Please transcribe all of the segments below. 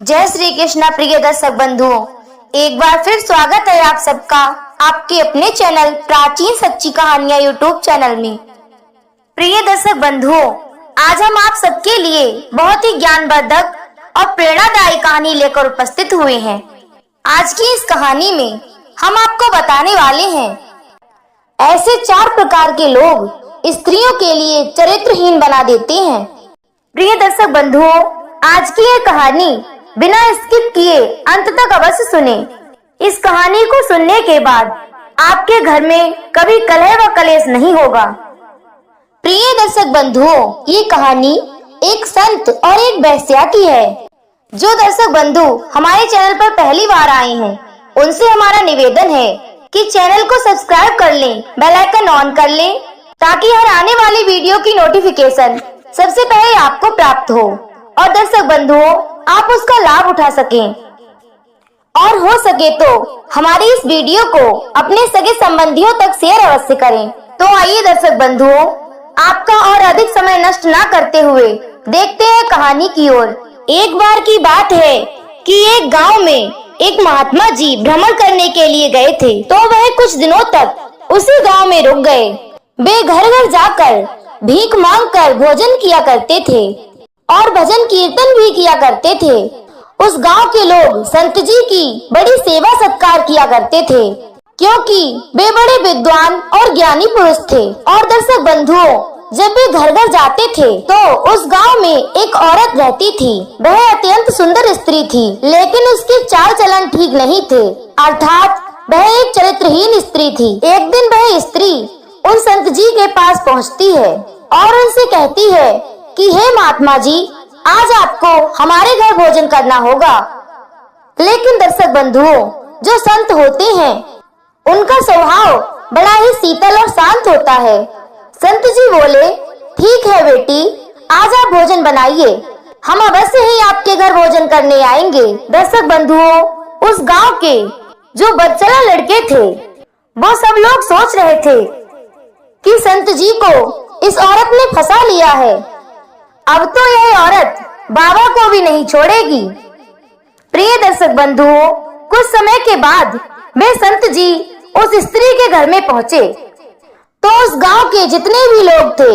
जय श्री कृष्णा। प्रिय दर्शक बंधुओं, एक बार फिर स्वागत है आप सबका आपके अपने चैनल प्राचीन सच्ची कहानियां यूट्यूब चैनल में। प्रिय दर्शक बंधुओं, आज हम आप सबके लिए बहुत ही ज्ञानवर्धक और प्रेरणादायी कहानी लेकर उपस्थित हुए हैं। आज की इस कहानी में हम आपको बताने वाले हैं ऐसे 4 प्रकार के लोग स्त्रियों के लिए चरित्रहीन बना देते हैं। प्रिय दर्शक बंधुओं, आज की ये कहानी बिना स्किप किए अंत तक अवश्य सुने। इस कहानी को सुनने के बाद आपके घर में कभी कलह व कलेश नहीं होगा। प्रिय दर्शक बंधुओं, ये कहानी एक संत और एक वेश्या की है। जो दर्शक बंधु हमारे चैनल पर पहली बार आए हैं, उनसे हमारा निवेदन है कि चैनल को सब्सक्राइब कर लें, बेल आइकन ऑन कर लें, ताकि हर आने वाली वीडियो की नोटिफिकेशन सबसे पहले आपको प्राप्त हो और दर्शक बंधुओं आप उसका लाभ उठा सकें। और हो सके तो हमारी इस वीडियो को अपने सगे संबंधियों तक शेयर अवश्य करें। तो आइए दर्शक बंधुओं, आपका और अधिक समय नष्ट ना करते हुए देखते हैं कहानी की ओर। एक बार की बात है कि एक गांव में एक महात्मा जी भ्रमण करने के लिए गए थे। तो वह कुछ दिनों तक उसी गांव में रुक गए। वे घर घर जाकर भीख मांगकर भोजन किया करते थे और भजन कीर्तन भी किया करते थे। उस गांव के लोग संत जी की बड़ी सेवा सत्कार किया करते थे, क्योंकि वे बड़े विद्वान और ज्ञानी पुरुष थे। और दर्शक बंधुओं, जब वे घर घर जाते थे तो उस गांव में एक औरत रहती थी। वह अत्यंत सुंदर स्त्री थी, लेकिन उसके चाल चलन ठीक नहीं थे, अर्थात वह एक चरित्रहीन स्त्री थी। एक दिन वह स्त्री उन संत जी के पास पहुंचती है और उनसे कहती है कि हे महात्मा जी, आज आपको हमारे घर भोजन करना होगा। लेकिन दर्शक बंधुओं, जो संत होते हैं उनका स्वभाव बड़ा ही शीतल और शांत होता है। संत जी बोले, ठीक है बेटी, आज आप भोजन बनाइए, हम अवश्य ही आपके घर भोजन करने आएंगे। दर्शक बंधुओं, उस गांव के जो बच्चला लड़के थे वो सब लोग सोच रहे थे कि संत जी को इस औरत ने फंसा लिया है, अब तो यह औरत बाबा को भी नहीं छोड़ेगी। प्रिय दर्शक बंधुओं, कुछ समय के बाद वे संत जी उस स्त्री के घर में पहुंचे तो उस गांव के जितने भी लोग थे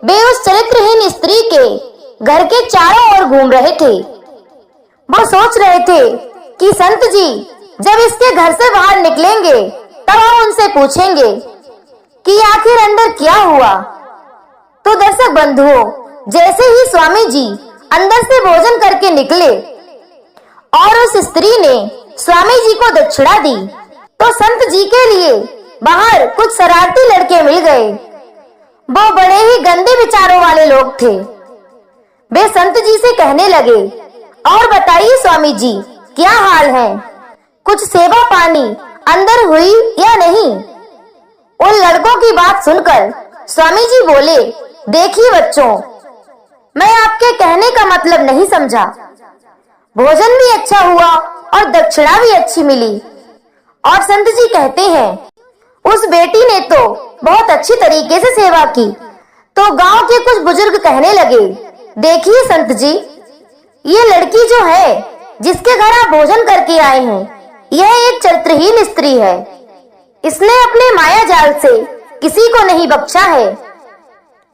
वे उस चरित्रहीन स्त्री के घर के चारों ओर घूम रहे थे। वो सोच रहे थे कि संत जी जब इसके घर से बाहर निकलेंगे तब हम उनसे पूछेंगे कि आखिर अंदर क्या हुआ। तो दर्शक बंधुओं, जैसे ही स्वामी जी अंदर से भोजन करके निकले और उस स्त्री ने स्वामी जी को दक्षिणा दी, तो संत जी के लिए बाहर कुछ शरारती लड़के मिल गए। वो बड़े ही गंदे विचारों वाले लोग थे। वे संत जी से कहने लगे, और बताइए स्वामी जी, क्या हाल है, कुछ सेवा पानी अंदर हुई या नहीं। उन लड़कों की बात सुनकर स्वामी जी बोले, देखिए बच्चों, मैं आपके कहने का मतलब नहीं समझा। भोजन भी अच्छा हुआ और दक्षिणा भी अच्छी मिली। और संत जी कहते हैं, उस बेटी ने तो बहुत अच्छी तरीके से सेवा की। तो गांव के कुछ बुजुर्ग कहने लगे, देखिए संत जी, ये लड़की जो है जिसके घर आप भोजन करके आए हैं, यह एक चरित्रहीन स्त्री है। इसने अपने माया जाल से किसी को नहीं बख्शा है।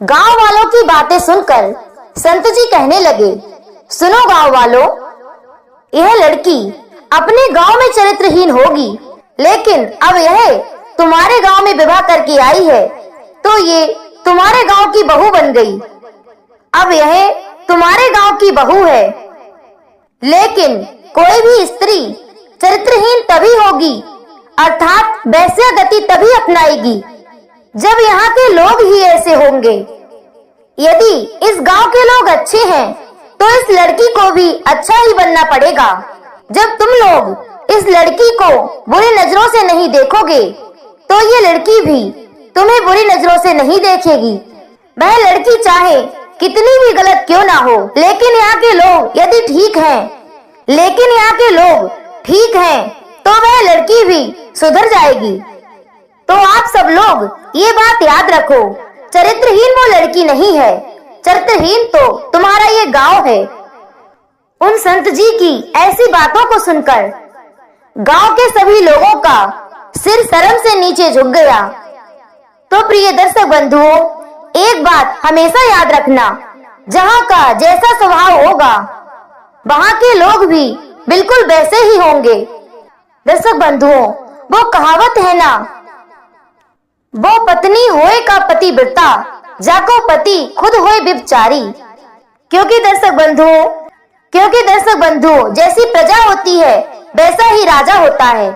गांव वालों की बातें सुनकर संत जी कहने लगे, सुनो गांव वालों, यह लड़की अपने गांव में चरित्रहीन होगी, लेकिन अब यह तुम्हारे गांव में विवाह करके आई है तो ये तुम्हारे गांव की बहू बन गई। अब यह तुम्हारे गांव की बहू है। लेकिन कोई भी स्त्री चरित्रहीन तभी होगी, अर्थात वैश्या गति तभी अपनाएगी जब यहाँ के लोग ही ऐसे होंगे। यदि इस गांव के लोग अच्छे हैं तो इस लड़की को भी अच्छा ही बनना पड़ेगा। जब तुम लोग इस लड़की को बुरी नजरों से नहीं देखोगे तो ये लड़की भी तुम्हें बुरी नजरों से नहीं देखेगी। वह लड़की चाहे कितनी भी गलत क्यों ना हो, लेकिन यहाँ के लोग यदि ठीक हैं तो वह लड़की भी सुधर जाएगी। तो आप सब लोग ये बात याद रखो, चरित्रहीन वो लड़की नहीं है, चरित्रहीन तो तुम्हारा ये गांव है। उन संत जी की ऐसी बातों को सुनकर गांव के सभी लोगों का सिर शर्म से नीचे झुक गया। तो प्रिय दर्शक बंधुओं, एक बात हमेशा याद रखना, जहां का जैसा स्वभाव होगा वहां के लोग भी बिल्कुल वैसे ही होंगे। दर्शक बंधुओं, वो कहावत है ना, वो पत्नी होए का पतिव्रता, जाको पति खुद होए व्यभिचारी। क्योंकि दर्शक बंधुओं, जैसी प्रजा होती है वैसा ही राजा होता है।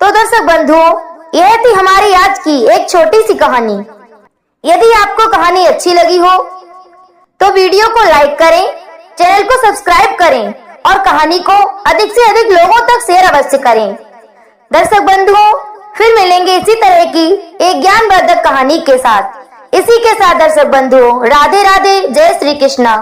तो दर्शक बंधुओं, यह थी हमारी आज की एक छोटी सी कहानी। यदि आपको कहानी अच्छी लगी हो तो वीडियो को लाइक करें, चैनल को सब्सक्राइब करें और कहानी को अधिक से अधिक लोगों तक शेयर अवश्य करें। दर्शक बंधुओं, फिर मिलेंगे इसी तरह की एक ज्ञानवर्धक कहानी के साथ। इसी के साथ दर्शक बंधुओं, राधे राधे, जय श्री कृष्णा।